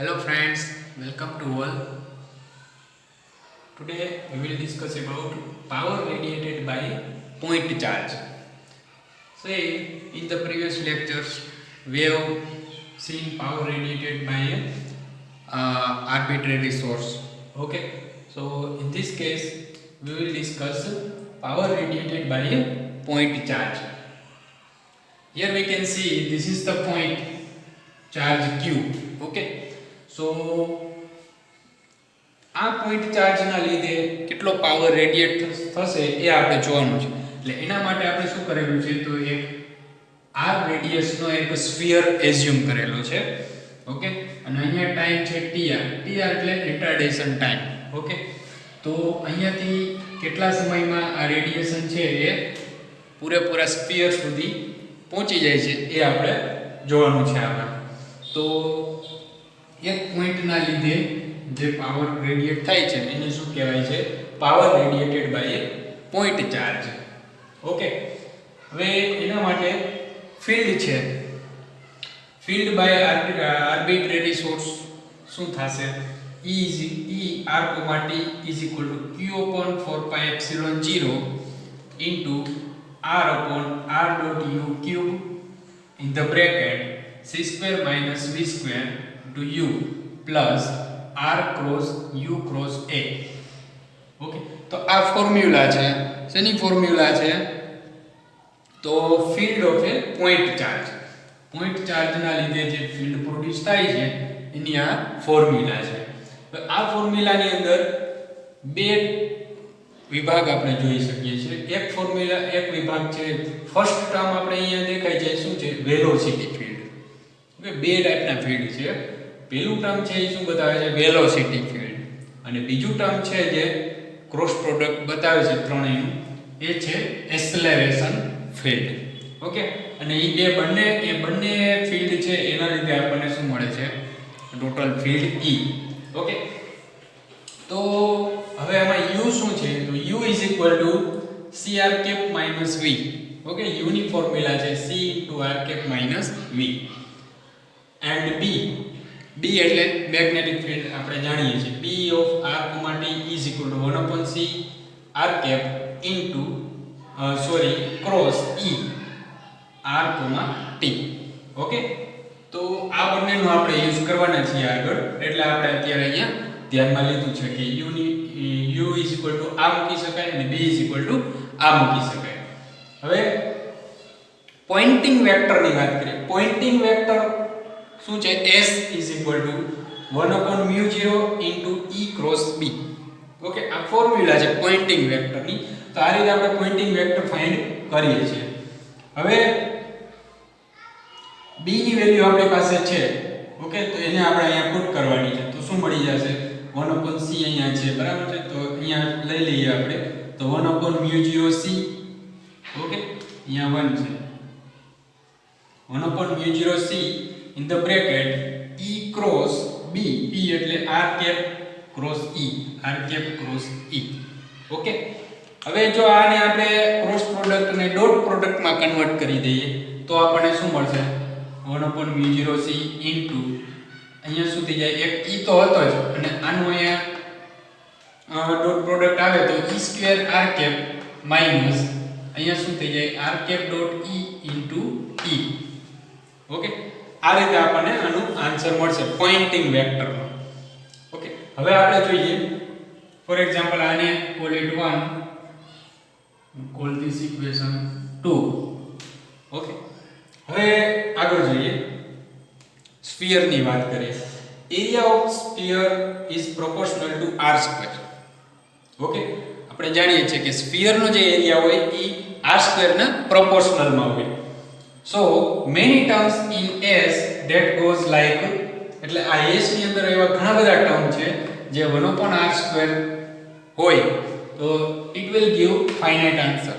Hello friends, welcome to all. Today we will discuss about power radiated by point charge. Say in the previous lectures we have seen power radiated by arbitrary source. Okay, so in this case we will discuss power radiated by a point charge. Here we can see this is the point charge Q. Okay, so આ point ચાર્જના લીધે કેટલો power radiate થશે એ આપણે જોવાનું છે. એટલે એના માટે આપણે શું કરેલું છે તો એક r રેડિયસનો એક સ્ફિયર એઝ્યુમ કરેલો છે. ઓકે, અને અહીંયા ટાઈમ છે tr. tr એટલે રિટાર્ડેશન ટાઈમ. ઓકે, તો અહીંયાથી કેટલા સમયમાં આ રેડિયેશન છે એ પૂરેપૂરા સ્ફિયર સુધી પહોંચી જાય છે એ આપણે જોવાનું છે આગળ. તો એક પોઈન્ટના લીધે જે પાવર રેડિએટ થાય છે એને શું કહેવાય છે? Power radiated by a point charge. Okay, હવે એના માટે ફિલ્ડ છે. ફિલ્ડ બાય આર્બિટ્રેરી સોર્સ શું થશે? E r, t is equal to q upon 4 pi epsilon 0 into r upon r dot u cube in the bracket c square minus v square to u plus r cross u cross a. Okay, તો આ formula છે. શેની formula છે? તો field of A point charge. Point ચાર્જના લીધે જે field produce થાય છે એની આ ફોર્મ્યુલા છે. આ ફોર્મ્યુલાની અંદર બે વિભાગ આપણે જોઈ શકીએ છીએ. એક ફોર્મ્યુલા, એક વિભાગ છે. ફર્સ્ટ ટર્મ આપણે અહીંયા દેખાય છે શું છે? Velocity field. ઓકે, બે ટાઈપના ફિલ્ડ છે. પહેલું ટર્મ છે એ શું બતાવે છે? Velocity field. અને બીજું ટર્મ છે જે ક્રોસ પ્રોડક્ટ બતાવે છે ત્રણેયનું, એ છે એક્સેલરેશન ફિલ્ડ. ઓકે, અને એ બંને ફિલ્ડ છે એના લીધે આપણને શું મળે છે? Total field E. ઓકે, તો હવે આમાં u શું છે? તો u is equal to cr cap minus v. Okay, u ની ફોર્મ્યુલા છે c into r cap minus v. and b એટલે મેગ્નેટિક ફિલ્ડ આપણે જાણીએ છીએ. b of r, t is equal to 1 upon c r cap into cross e r, t. Okay, તો આ બંનેનો આપણે યુઝ કરવાના છીએ આગળ. એટલે આપણે અત્યારે અહીંયા ધ્યાનમાં લીધું છે કે u is equal to આ મૂકી શકાય અને b is equal to આ મૂકી શકાય. હવે પોઇન્ટિંગ વેક્ટરની વાત કરીએ. પોઇન્ટિંગ વેક્ટર શું છે? s is equal to 1 upon mu 0 into e cross b. Okay, આ ફોર્મ્યુલા છે પોઇન્ટિંગ વેક્ટરની. તો આ રીતે આપણે પોઇન્ટિંગ વેક્ટર ફાઇન્ડ કરીએ છીએ. હવે b ની વેલ્યુ આપણી પાસે છે. ઓકે, તો એને આપણે અહીંયા પુટ કરવાની છે. તો શું મળી જશે? 1 upon c અહીંયા છે, બરાબર છે. તો અહીંયા લઈ લઈએ આપણે. તો 1 upon mu 0 c. ઓકે, અહીંયા 1 છે. 1 upon mu 0 c in the bracket e cross b. b એટલે r cap cross e. r cap cross e. Okay, હવે જો આને આપણે ક્રોસ પ્રોડક્ટ અને ડોટ પ્રોડક્ટમાં કન્વર્ટ કરી દઈએ તો આપણને શું મળશે? 1 upon mu 0 c into અહીંયા શું થઈ જાય? એક e તો હતો જ, અને આનું અહીંયા ડોટ પ્રોડક્ટ આવે તો e square r cap minus અહીંયા શું થઈ જાય? r cap dot e into e. Okay, આ રીતે આપણને આનું આન્સર મળશે પોઇન્ટિંગ વેક્ટરનો. ઓકે, હવે આપણે જોઈએ ફોર એક્ઝામ્પલ આને call it 1, call this equation 2. Okay, હવે આગળ જોઈએ. સ્ફિયરની વાત કરીએ. Area of sphere is proportional two r square. Okay, આપણે જાણીએ છીએ કે સ્ફિયરનો જે એરિયા હોય એ r સ્ક્વેરના પ્રોપોર્શનલમાં હોય. So many terms in s that goes like, એટલે આ s ની અંદર એવા ઘણા બધા ટર્મ છે જે 1 upon r સ્ક્વેર હોય તો it will give finite answer.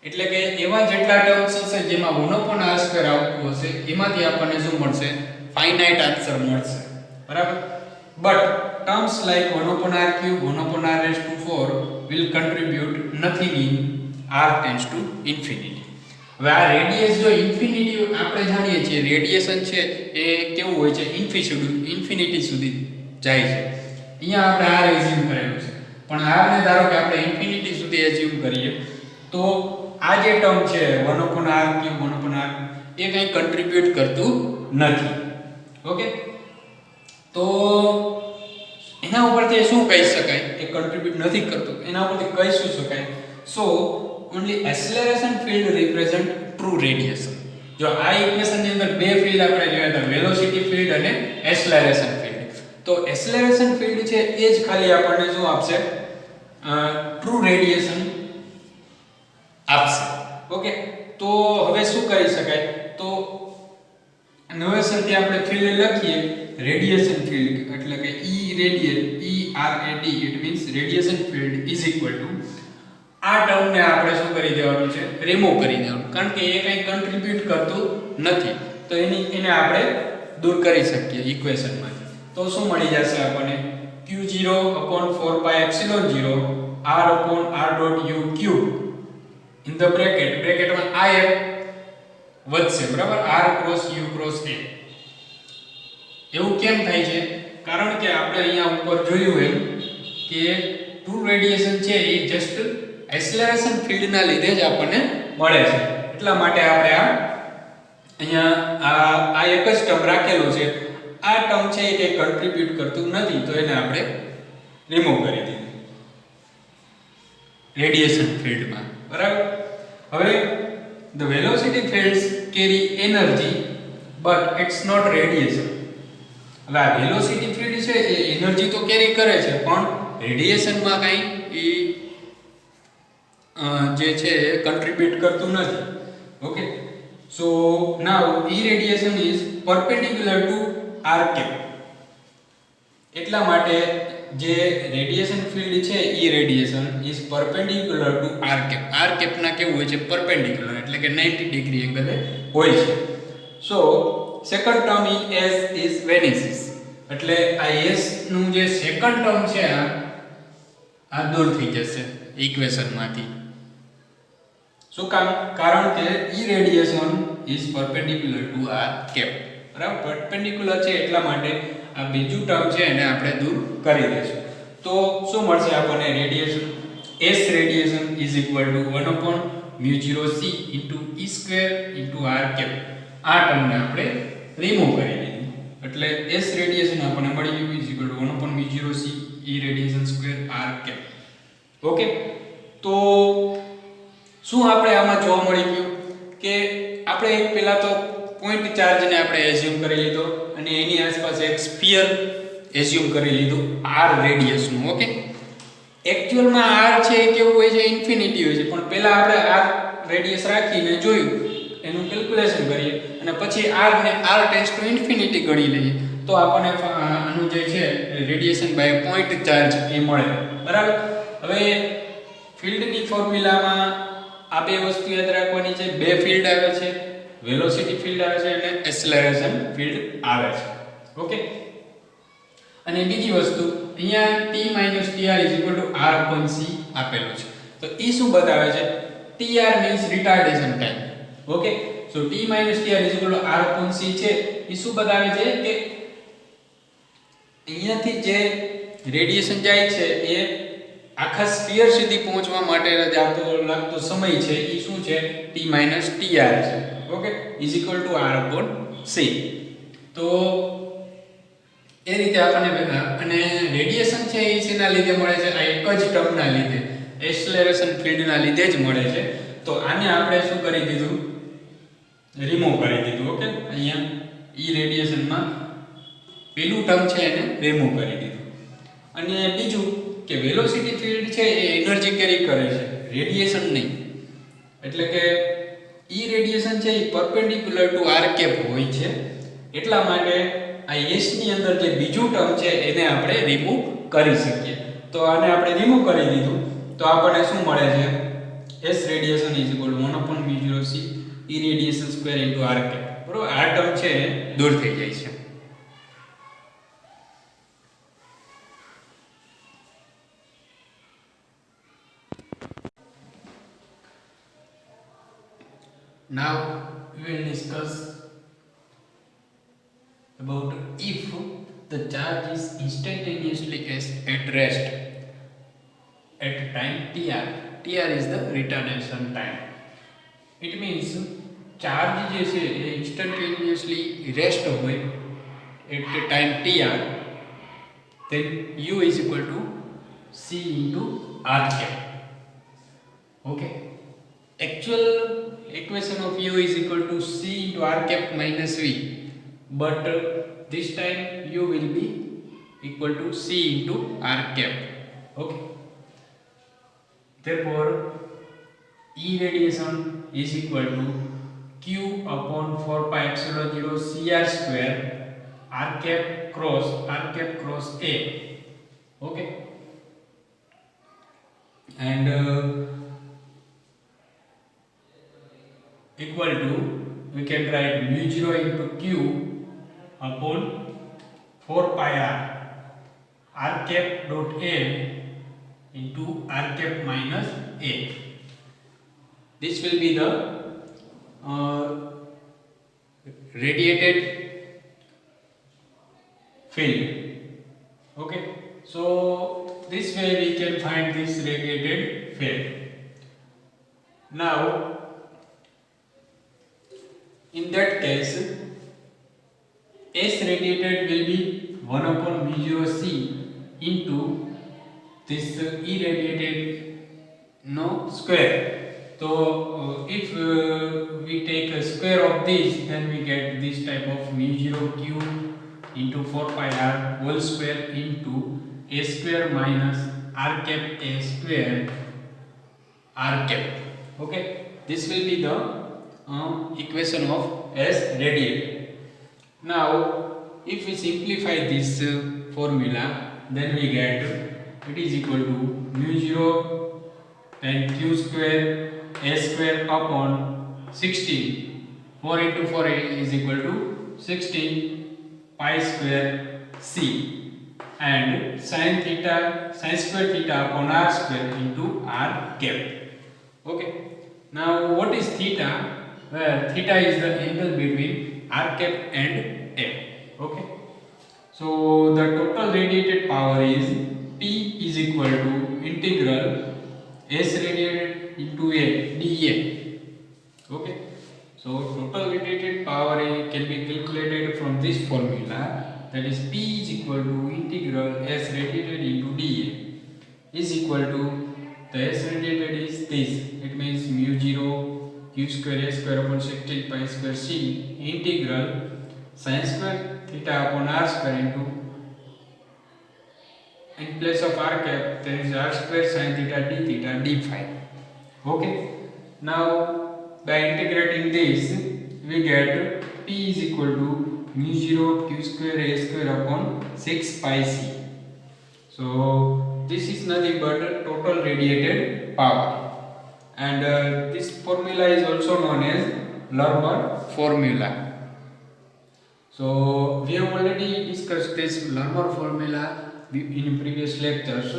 એટલે કે એવા જેટલા ટર્મ્સ હશે જેમાં 1 upon r સ્ક્વેર આવતું હશે એમાંથી આપણને શું મળશે? ફાઇનાઇટ આન્સર મળશે, બરાબર. But terms like 1 upon r cube, 1 upon r raised to 4 will contribute nothing in r tends to infinity. હવે આ રેડિયસ જો ઇન્ફિનિટી આપણે જાણીએ છીએ રેડિયેશન છે એ કેવું હોય છે ઇન્ફિનિટી સુધી જાય છે. અહીંયા આપણે આર એઝ્યુમ કરેલું છે પણ આરને ધારો કે આપણે ઇન્ફિનિટી સુધી એઝ્યુમ કરીએ તો આ જે ટર્મ છે 1/r ક્યુબ 1/r એ કંઈ કન્ટ્રીબ્યુટ કરતું નથી. ઓકે, તો એના ઉપરથી શું કહી શકાય એ કન્ટ્રીબ્યુટ નથી કરતું, એના ઉપરથી કહી શું શકાય? So only acceleration field represent true radiation. જો આ ઇક્વેશન ની અંદર બે ફિલ્ડ આપણે જોયા હતા, વેલોસિટી ફિલ્ડ અને એક્સેલરેશન ફિલ્ડ. તો એક્સેલરેશન ફિલ્ડ છે એ જ ખાલી આપણને શું આપશે? ટ્રુ રેડિયેશન આપશે. ઓકે, તો હવે શું કરી શકાય? તો નવેસરથી આપણે ફિલ્ડ લખીએ રેડિયેશન ફિલ્ડ એટલે કે E rad it means radiation field is equal to આ ટર્મને આપણે શું કરી દેવાનું છે? રિમૂવ કરી દેવાનું, કારણ કે એ કંઈ કન્ટ્રીબ્યુટ કરતું નથી. તો એને આપણે દૂર કરી શકીએ ઇક્વેશનમાંથી. તો શું મળી જશે આપણને? q0/4πε0 r/r.u cube in the બ્રેકેટમાં આ એક વધશે, બરાબર, r cross u cross a. એવું કેમ થાય છે? કારણ કે આપણે અહીંયા ઉપર જોયું એમ કે ટ્રુ રેડિયેશન છે એ જસ્ટ એક્સેલરેશન ફિલ્ડના લીધે જ આપણને મળે છે. એટલા માટે આપણે અહીંયા આ એક જ ટર્મ રાખેલો છે. આ ટર્મ છે એ કંઈ કન્ટ્રીબ્યુટ કરતું નથી, તો એને આપણે રિમૂવ કરી દીધું રેડિયેશન ફિલ્ડમાં, બરાબર. હવે the velocity fields carry energy but it's not radiation. હવે આ વેલોસિટી ફિલ્ડ છે એ એનર્જી તો કેરી કરે છે પણ રેડિયેશનમાં કાંઈ જે છે એ કન્ટ્રીબ્યુટ કરતું નથી. Okay, so now irradiation is perpendicular to r cap. એટલા માટે જે રેડિયેશન ફિલ્ડ છે irradiation is perpendicular to r cap. r cap ના કેવું હોય છે? perpendicular એટલે કે 90 ડિગ્રી એંગલે હોય છે. સો સેકન્ડ ટર્મ is vanishes. એટલે આ s નું જે સેકન્ડ ટર્મ છે આ દૂર થઈ જશે ઇક્વેશનમાંથી. શું કામ? કારણ કે irradiation is perpendicular to r cap. બરાબર, પરપેન્ડિક્યુલર છે એટલા માટે આ બીજું ટર્મ છે એને આપણે દૂર કરી દઈશું. તો શું મળશે આપણને? Radiation s radiation is equal to 1/μ0c into e square into r cap. આ ટર્મને આપણે રિમૂવ કરી દીધું એટલે s રેડિયેશન આપણને મળી ગયું is equal to 1/μ0c e radiation square r cap. Okay, તો શું આપણે આમાં જોવા મળી ગયું કે આપણે એક પહેલા તો પોઈન્ટ ચાર્જને આપણે એઝ્યુમ કરી લીધો અને એની આસપાસ એક સ્ફિયર એઝ્યુમ કરી લીધું r રેડિયસનું. ઓકે, એક્ચ્યુઅલમાં r છે એ કેવું હોય છે? ઇન્ફિનિટી હોય છે, પણ પહેલા આપણે r રેડિયસ રાખીને જોયું, એનું કેલ્ક્યુલેશન કરીએ અને પછી r ને r ટેન્ડ્સ ટુ ઇન્ફિનિટી ગણી લઈએ તો આપણને આનું જે છે રેડિયેશન બાય પોઈન્ટ ચાર્જ એ મળે, બરાબર. હવે ફિલ્ડની ફોર્મ્યુલામાં આ બે વસ્તુ યાદ રાખવાની છે. બે ફિલ્ડ આવે છે, વેલોસિટી ફિલ્ડ આવે છે અને એક્સેલરેશન ફિલ્ડ આવે છે. ઓકે, અને બીજી વસ્તુ અહીંયા t tr r/c આપેલું છે. તો એ શું બતાવે છે? tr means retardation time. Okay, so t tr r/c છે એ શું બતાવે છે કે અહીંયાથી જે રેડિયેશન જાય છે એ આખા સ્ફિયર સુધી પહોંચવા માટે લાગતો સમય છે એ શું છે? t tr છે. Okay, r/c. તો એ રીતે આપણને અને રેડિયેશન છે એ શેના લીધે મળે છે? આ એક જ ટર્મના લીધે, એક્સેલરેશન ફિલ્ડના લીધે જ મળે છે. તો આને આપણે શું કરી દીધું? રિમૂવ કરી દીધું. ઓકે, અહીંયા ઈ રેડિયેશનમાં પેલું ટર્મ છે એને રિમૂવ કરી દીધું. અને બીજું કે વેલોસિટી ફિલ્ડ છે એ એનર્જી કેરી કરે છે, રેડિયેશન નહીં. એટલે કે ઈ રેડિયેશન છે એ પરપેન્ડિક્યુલર ટુ r cap હોય છે. એટલા માટે આ s ની અંદર જે બીજું ટર્મ છે એને આપણે રિમૂવ કરી શકીએ. તો આને આપણે રિમૂવ કરી દીધું તો આપણને શું મળે છે? s radiation is equal to 1/μ0c e radiation square into r cap. બરોબર, આ ટર્મ છે દૂર થઈ જાય છે. Now we will discuss about if the charge is instantaneously at rest at time tr. tr is the retardation time. It means charge જે છે એ instantaneously rest હોય at the time tr, then u is equal to c into r cap. Okay, actual equation of u is equal to c into r cap minus v, but this time u will be equal to c into r cap. Okay, therefore E radiation is equal to q upon 4 pi epsilon 0 cr square r cap cross a. Okay, and equal to, we can write mu 0 into q upon 4 pi r cap dot a into r cap minus a. This will be the radiated field. Okay, so this way we can find this radiated field. Now in that case, S radiated will be 1 upon mu 0 c into this E radiated square. So if we take a square of this, then we get this type of mu 0 q into 4 pi r whole square into a square minus r cap a square r cap. Okay, this will be the equation of S radiated. Now if we simplify this formula, then we get it is equal to mu 0 and q square a square upon 16. 4 into 4 is equal to 16 pi square c, and sin square theta upon r square into r cap. Okay, now what is theta? Well, theta is the angle between r cap and a. Okay, so the total radiated power is P is equal to integral S radiated into a dA. Okay, so total radiated power can be calculated from this formula, that is P is equal to integral S radiated into dA is equal to, the S radiated is this, it means mu 0 q square a square upon 16 pi square c integral sin square theta upon r square into, in place of r cap there is r square sin theta d theta d phi. Okay, now by integrating this we get P is equal to mu 0 q square a square upon 6 pi c. So this is nothing but total radiated power, and this formula is also known as Larmor formula. So we have already discussed this Larmor formula in previous lectures.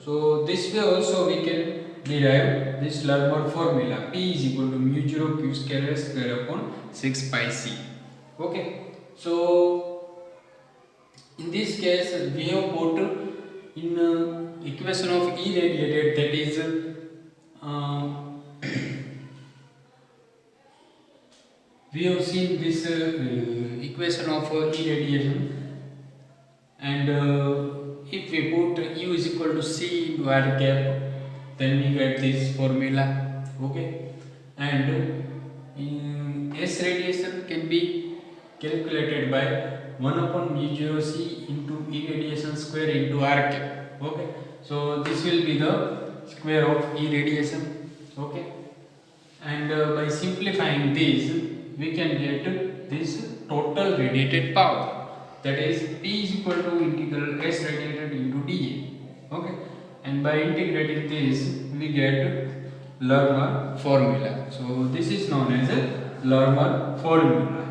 So this way also we can derive this Larmor formula. P is equal to mu 0 q square a square upon 6 pi c. Okay, so in this case we have put in equation of E radiated, that is we have seen this equation of E radiation, and if we put U is equal to C into R cap, then we get this formula. Okay, and S radiation can be calculated by 1 upon mu 0 c into E radiation square into R cap. Okay, so this will be the square of E radiation. Okay, and by simplifying this we can get this total radiated power, that is P is equal to integral S radiated into dA. Okay, and by integrating this we get Larmor formula. So this is known as a Larmor formula.